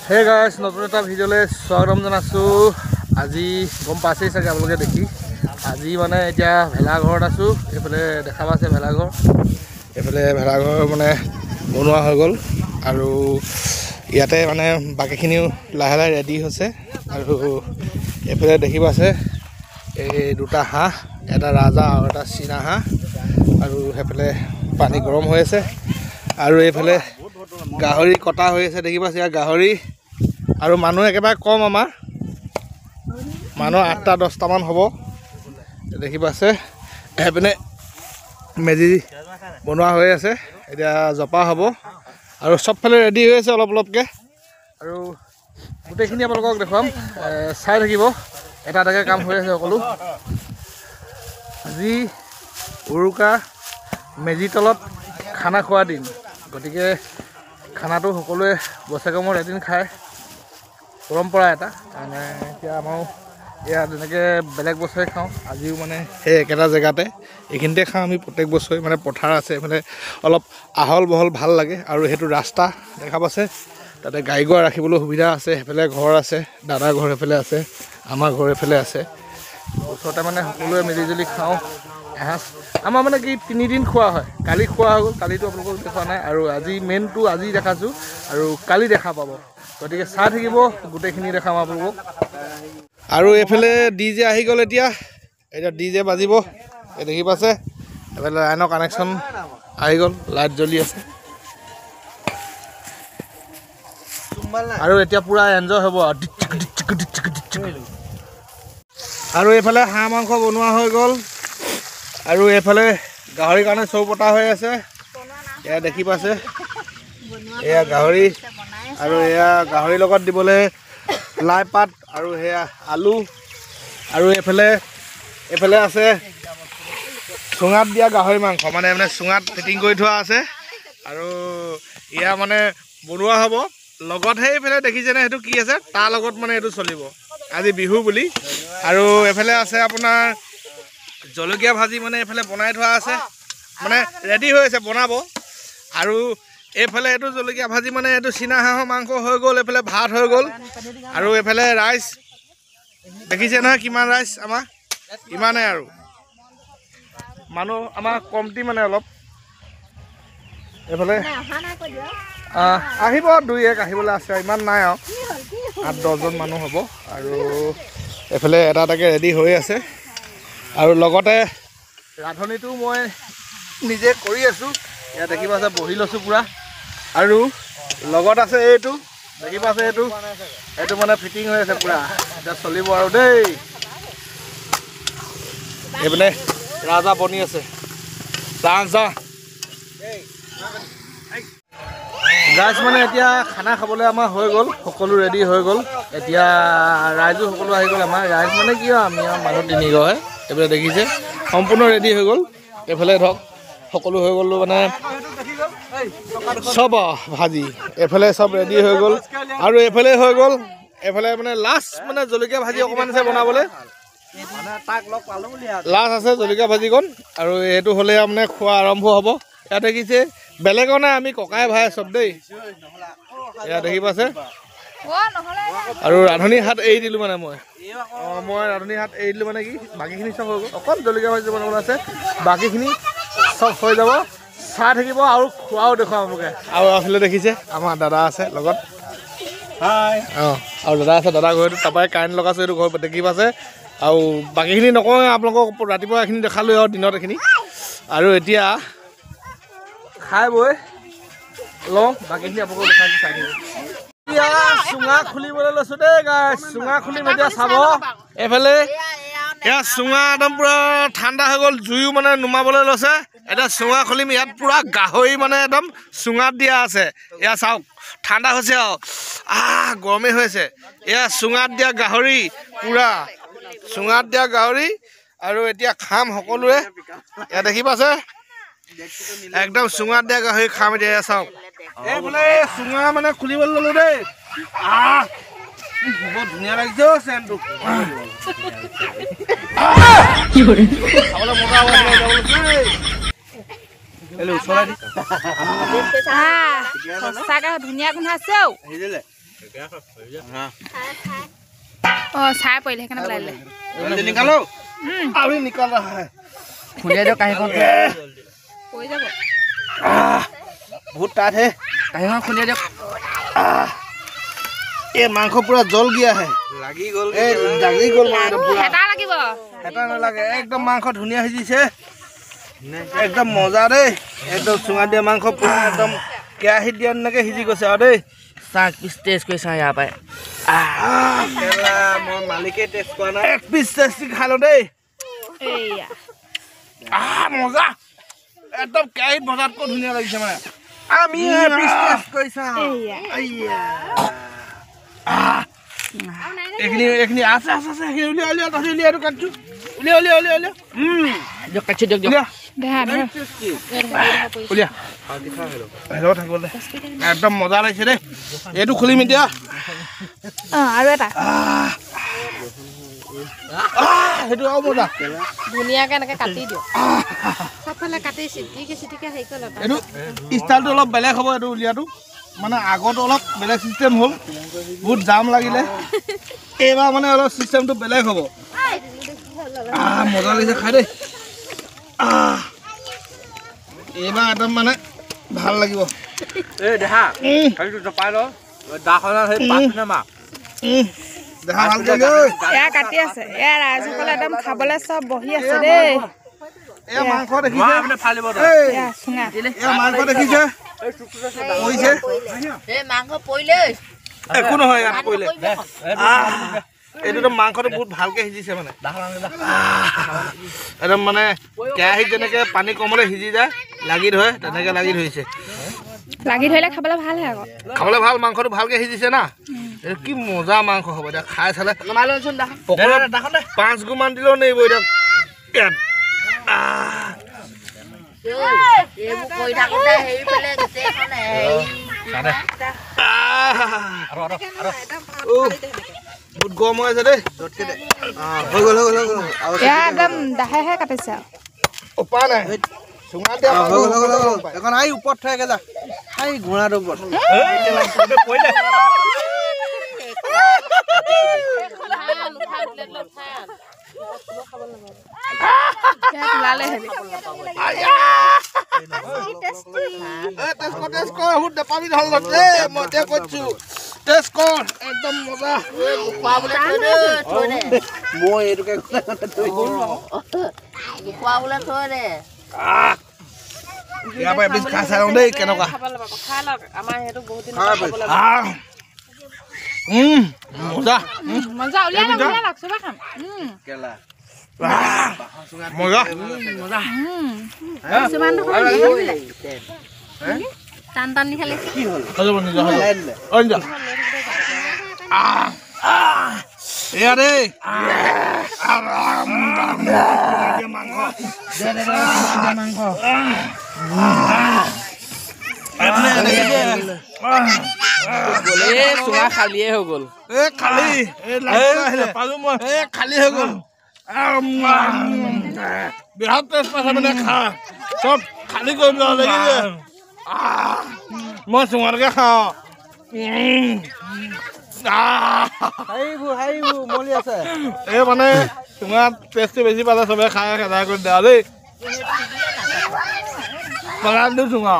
হে গাইছ নতুন এটা ভিডিঅ'লৈ স্বাগতম জনাইছোঁ। আজি গম পাইছেই চাগে আপোনালোকে দেখি। আজি মানে এতিয়া ভেলাঘৰত আছোঁ। এইফালে দেখা পাইছে ভেলাঘৰ, এইফালে ভেলাঘৰ মানে বনোৱা হৈ গ'ল আৰু ইয়াতে মানে বাকীখিনিও লাহে লাহে ৰেডি হৈছে। আৰু এইফালে দেখি পাইছে এই দুটা হাঁহ, এটা ৰাজা আৰু এটা চীনা হাঁহ, আৰু সেইফালে পানী গৰম হৈ আছে। আৰু এইফালে গাহৰি কটা হৈ আছে, দেখি পাইছে ইয়াৰ গাহৰি। আৰু মানুহ একেবাৰে কম, আমাৰ মানুহ 8-10টামান হ'ব, দেখি পাইছে। সেইপিনে মেজি বনোৱা হৈ আছে, এতিয়া জপা হ'ব আৰু চবফালে ৰেডি হৈ আছে অলপ অলপকৈ। আৰু গোটেইখিনি আপোনালোকক দেখুৱাম, চাই থাকিব। এটা এটাকৈ কাম হৈ আছে সকলো। আজি উৰুকা মেজি তলত খানা খোৱা দিন, গতিকে খানাটো সকলোৱে বছৰেকৰ মূৰত এদিন খায়, পৰম্পৰা এটা। মানে এতিয়া আমাৰো ইয়াত তেনেকৈ বেলেগ বছৰে খাওঁ, আজিও মানে সেই একেটা জেগাতে এইখিনিতে খাওঁ আমি প্ৰত্যেক বছৰে। মানে পথাৰ আছে মানে অলপ আহল বহল ভাল লাগে। আৰু সেইটো ৰাস্তা দেখা পাইছে, তাতে গাড়ী গোৱা ৰাখিবলৈ সুবিধা আছে। সেইফালে ঘৰ আছে, দাদাৰ ঘৰ এইফালে আছে, আমাৰ ঘৰ এইফালে আছে। ওচৰতে মানে সকলোৱে মিলিজুলি খাওঁ এসাঁজ। আমাৰ মানে কি 3 দিন খোৱা হয়। কালি খোৱা হৈ গ'ল, কালিতো আপোনালোকক দেখুওৱা নাই। আৰু আজি মেইনটো আজি দেখাইছোঁ আৰু কালি দেখা পাব, গতিকে চাই থাকিব, গোটেইখিনি দেখাম আপোনালোকক। আৰু এইফালে DJ আহি গ'ল, এতিয়া DJ বাজিব, দেখি পাইছে। এইফালে লাইনৰ কানেকশ্যন আহি গ'ল, লাইট জ্বলি আছে। আৰু এতিয়া পূৰা এনজয় হ'ব। আৰু এইফালে হাঁহ মাংস বনোৱা হৈ গ'ল, আৰু এইফালে গাহৰিৰ কাৰণে চৌ পতা হৈ আছে। এয়া দেখি পাইছে, এয়া গাহৰি। আৰু এয়া গাহৰিৰ লগত দিবলৈ লাই পাত আৰু সেয়া আলু। আৰু এইফালে আছে চুঙাত দিয়া গাহৰি মাংস, মানে চুঙাত ফিটিং কৰি থোৱা আছে। আৰু এয়া মানে বনোৱা হ'ব লগত। সেইফালে দেখিছেনে সেইটো কি আছে, তাৰ লগত মানে এইটো চলিব আজি বিহু বুলি। আৰু এইফালে আছে আপোনাৰ জলকীয়া ভাজি, মানে এইফালে বনাই থোৱা আছে, মানে ৰেডি হৈ আছে বনাব। আৰু এইফালে এইটো জলকীয়া ভাজি, মানে এইটো চীনা হাঁহৰ মাংস হৈ গ'ল, এইফালে ভাত হৈ গ'ল। আৰু এইফালে ৰাইচ দেখিছে নহয়, কিমান ৰাইচ আমাৰ, ইমানেই। আৰু মানুহ আমাৰ কমটি, মানে অলপ। এইফালে আহিব 2-1 আহিবলৈ আছে, ইমান নাই আৰু 8-10জন মানুহ হ'ব। আৰু এইফালে এটা এটাকৈ ৰেডি হৈ আছে। আৰু লগতে ৰান্ধনিটো মই নিজে কৰি আছোঁ। ইয়াত দেখি পাইছে বহি লৈছোঁ পূৰা। আৰু লগত আছে এইটো, দেখি পাইছে এইটো মানে ফিটিং হৈ আছে পূৰা, এতিয়া চলিব আৰু দেই। এইপিনে ৰাজা বনি আছে, গাইছ। মানে এতিয়া খানা খাবলৈ আমাৰ হৈ গ'ল, সকলো ৰেডি হৈ গ'ল। এতিয়া ৰাইজো সকলো আহি গ'ল। আমাৰ ৰাইজ মানে কি আৰু, আমি আৰু মানুহ 3 ঘৰহে। এইফালে দেখিছে সম্পূৰ্ণ ৰেডি হৈ গ'ল। এইফালে ধৰক সকলো হৈ গ'ল, মানে চব ভাজি এইফালে চব ৰেডি হৈ গ'ল। আৰু এইফালে হৈ গ'ল, এইফালে মানে লাষ্ট মানে জলকীয়া ভাজি অকণমান আছে বনাবলৈ, লাষ্ট আছে জলকীয়া ভাজিকণ। আৰু এইটো হ'লে মানে খোৱা আৰম্ভ হ'ব। ইয়াত দেখিছে বেলেগৰ নাই, আমি ককাই ভাই চব দেই। এয়া দেখি পাইছে। আৰু ৰান্ধনিৰ হাত এৰি দিলোঁ, মানে মই ৰান্ধনিৰ হাত এৰি দিলোঁ, মানে কি বাকীখিনি চব হৈ গ'ল। অকল জলকীয়া ভাজি বনাবলৈ আছে, বাকীখিনি চব হৈ যাব। চাই থাকিব আৰু খোৱাও দেখুৱাম আপোনালোকে। আৰু এইফালে দেখিছে আমাৰ দাদা আছে লগত, আৰু দাদা আছে, দাদা ঘৰটো তাৰপৰাই কাৰেণ্ট লগাইছোঁ, এইটো ঘৰ দেখি পাইছে। আৰু বাকীখিনি নকওঁ আপোনালোকক, ৰাতিপুৱা এইখিনি দেখালোঁ আৰু দিনত এইখিনি। আৰু এতিয়া খাই বৈ লওঁ, বাকীখিনি আপোনালোকক দেখাইছোঁ, চাই থাকিব। এতিয়া চুঙা খুলিবলৈ লৈছোঁ দেই গাইছ, চুঙা খুলিম এতিয়া, চাব। এইফালে এয়া চুঙা একদম পূৰা ঠাণ্ডা হৈ গ'ল, জুইও মানে নুমাবলৈ লৈছে। এতিয়া চুঙা খুলিম, ইয়াত পূৰা গাহৰি মানে একদম চুঙাত দিয়া আছে। এয়া চাওক, ঠাণ্ডা হৈছে আৰু গৰমেই হৈ আছে। এয়া চুঙাত দিয়া গাহৰি, পূৰা চুঙাত দিয়া গাহৰি। আৰু এতিয়া খাম সকলোৱে, এয়া দেখি পাইছে একদম চুঙাত দিয়া গাহৰি খাম এতিয়া। চাওক, এইফালে চুঙা মানে খুলিবলৈ ল'লোঁ দেই। বৰ ধুনীয়া লাগিছে চেণ্টটো, খাবলৈ মজা হ'ব। ধুনীয়া গোন্ধাইছে। চাই পৰিলে সেইকাৰণে পেলাই দিলে নিকালো আৰু নিকাল খুলিয়াই দিয়ক কাঁহীখন পৰি যাব বহুত টাইট হে কাঁহীখন খুলিয়াই দিয়ক এই মাংস পুৰা জল গিয়া হে লাগি গ'ল লাগি গ'ল হেতা লাগিব এটা নালাগে একদম মাংস ধুনীয়া সিজিছে একদম মজা দেই একদম চুঙা দিয়া মাংস পুৰা একদম কেৰাহীত দিয়া নিচিনাকে সিজি গৈছে আৰু দেই চাহ পিছ টেষ্ট কৰি চাওঁ ইয়াৰ পৰাই মই মালিকে টেষ্ট কৰা নাই এক পিচ টেষ্ট খালো দেই এইয়া মজা একদম কেৰাহীত ভজাতকৈ ধুনীয়া লাগিছে মানে আমি পিচ টেষ্ট কৰি চাওঁ এইখিনি আছে আছে আছে সেইখিনি উলিয়া উলিয়া তহঁতি উলিয়া এইটো কাটছো উলিয়া উলিয়া উলিয়া উলিয়া দিয়ক কাটছি দিয়ক উলিয়া দেহা উলিয়া হেল্ল' থাকিব দে একদম মজা লাগিছে দেই এইটো খুলিম এতিয়া আৰু এটা সেইটো আৰু মজা ধুনীয়াকৈ এনেকৈ কাটি দিওঁ চবফালে কাটি চিটিকে চিটিকে হেৰি কৰি লওঁ এইটো ষ্টাইলটো অলপ বেলেগ হ'ব এইটো উলিয়াটো মানে আগতো অলপ বেলেগ চিষ্টেম হ'ল বহুত জাম লাগিলে এইবাৰ মানে অলপ চিষ্টেমটো বেলেগ হ'ব মজা লাগিছে খাই দেই এইবাৰ একদম মানে ভাল লাগিব দেহা পাই ল দাখনত সেই পাঁচ মাহ দেখা ভালকে এয়া কাটি আছে এয়া ৰাইজসকলে একদম খাবলৈ চব বহি আছে দেই এয়া মাংস দেখিছে ফালিব এয়া চুঙা এয়া মাংস দেখিছে পৰিছে মাংস পৰিলে একো নহয় ইয়াত পৰিলে এইটোতো মাংসটো বহুত ভালকে সিজিছে মানে একদম মানে কেৰাহীত যেনেকে পানী কমলে সিজি যায় লাগি ধৰে তেনেকে লাগি ধৰিছে লাগি ধৰিলে খাবলৈ ভাল হয় আকৌ খাবলৈ ভাল মাংসটো ভালকে সিজিছে না এইটো কি মজা মাংস হ'ব এতিয়া খাই চালে পকৰত 5 গুমান দিলেও নেৰিব এতিয়া ইয়াত এইবোৰ কৰি থাকোঁতে হেৰি পেলে গোটেইখন বহুত গৰম হৈ আছে দেই হৈ গ'ল হৈ গ'ল হৈ গ'ল এয়া একদম দাহেহে কাটিছে আৰু উপায় নাই চুঙা দিয়া এখন আহি ওপৰত থৈ যা আহি ঘোঁৰাটোৰ ওপৰত ওলালে হেৰি একদম মজা খুৱাবলৈ থৈ দে থৈ দে মই এইটোকে খুৱাবলৈ থৈ দে ইয়াৰ পৰা এপিচ খাই চাই লওঁ দেই কেনেকুৱা মজা মজা উলিয়াই লওক চবে খাম মজা টান টান নি খালে এয়া দেই চুঙা খালিয়ে হৈ গ'ল খালি খালি হৈ গ'ল বিৰাট টেষ্ট পাইছে মানে খা চব খালী কৰি দিব লাগিব মই চুঙাটোকে খাওঁ এই মানে চুঙাত টেষ্টটো বেছি পালে চবে খাই খেদাই কৰি দিয়া দেই বনাই দিওঁ চুঙা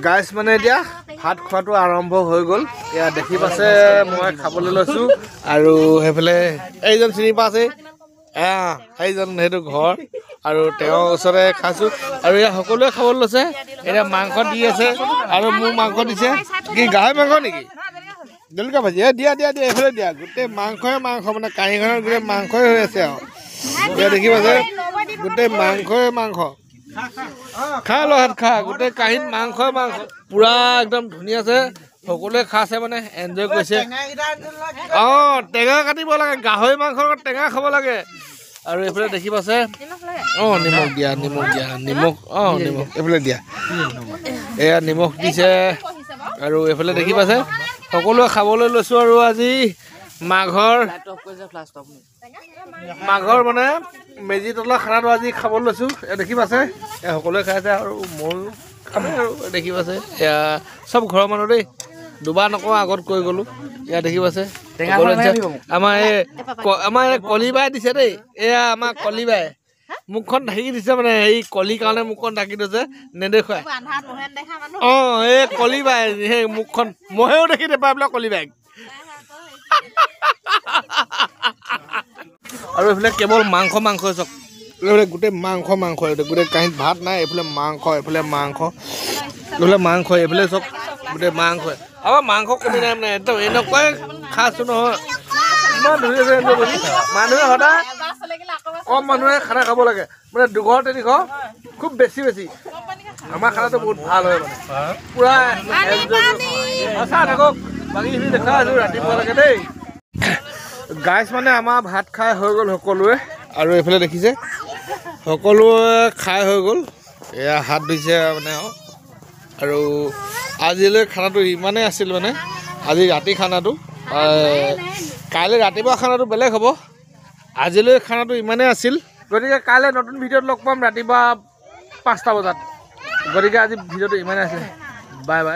গাইছ মানে এতিয়া ভাত খোৱাটো আৰম্ভ হৈ গ'ল এয়া দেখি পাইছে মই খাবলৈ লৈছোঁ আৰু সেইফালে এইজন চিনি পাইছে সেইজন সেইটো ঘৰ আৰু তেওঁৰ ওচৰতে খাইছোঁ আৰু এয়া সকলোৱে খাবলৈ লৈছে এতিয়া মাংস দি আছে আৰু মোক মাংস দিছে কি গাহৰি মাংস নেকি জলকীয়া ভাজি দিয়া দিয়া দিয়া এইফালে দিয়া গোটেই মাংসই মাংস মানে কাঁহীখনত গোটেই মাংসই হৈ আছে আৰু এতিয়া দেখি পাইছে গোটেই মাংসই মাংস খা লহাত খা গোটেই কাঁহীত মাংসই মাংস পুৰা একদম ধুনীয়া আছে সকলোৱে খাইছে মানে এনজয় কৰিছে টেঙা কাটিব লাগে গাহৰি মাংসৰ লগত টেঙা খাব লাগে আৰু এইফালে দেখি পাইছে নিমখ দিয়া নিমখ দিয়া নিমখ নিমখ এইফালে দিয়া এয়া নিমখ দিছে আৰু এইফালে দেখি পাইছে সকলোৱে খাবলৈ লৈছোঁ আৰু আজি মাঘৰ মানে মেজি তলৰ খানাটো আজি খাবলৈ লৈছোঁ দেখি পাইছে সকলোৱে খাইছে আৰু ময়ো খামেই আৰু দেখি পাইছে এয়া চব ঘৰৰ মানুহ দেই দুবাৰ নকওঁ আগত কৈ গ'লোঁ এয়া দেখি পাইছে আমাৰ এই কলিবাই দিছে দেই এয়া আমাৰ কলিবাই মুখখন ঢাকি দিছে মানে এই কলিৰ কাৰণে মুখখন ঢাকি দিছে নেদেখুৱাই অঁ এই কলিবাই সেই মুখখন মহেও দেখি নাপায় বোলে কলিবাইক আৰু এইফালে কেৱল মাংস চক এইফালে গোটেই মাংস গোটেই কাঁহীত ভাত নাই এইফালে মাংস এইফালে চব গোটেই মাংস আমাৰ মাংস কমি নাই মানে একদম এনেকুৱাই খাইছোঁ নহয় ইমান ধুনীয়া মানুহে সদায় কম মানুহে খানা খাব লাগে মানে 200-300 খুব বেছি আমাৰ খানাটো বহুত ভাল হয় মানে পুৰা সঁচা থাকক বাকীখিনি দেখা আছোঁ ৰাতিপুৱা লাগে দেই গাইজ মানে আমাৰ ভাত খাই হৈ গ'ল সকলোৱে আৰু এইফালে দেখিছে সকলোৱে খাই হৈ গ'ল এয়া হাত ধুইছে মানে আৰু আজিলৈ খানাটো ইমানেই আছিল মানে আজি ৰাতি খানাটো কাইলৈ ৰাতিপুৱা খানাটো বেলেগ হ'ব আজিলৈ খানাটো ইমানেই আছিল গতিকে কাইলৈ নতুন ভিডিঅ'ত লগ পাম ৰাতিপুৱা 5টা বজাত গতিকে আজি ভিডিঅ'টো ইমানেই আছিল বাই বাই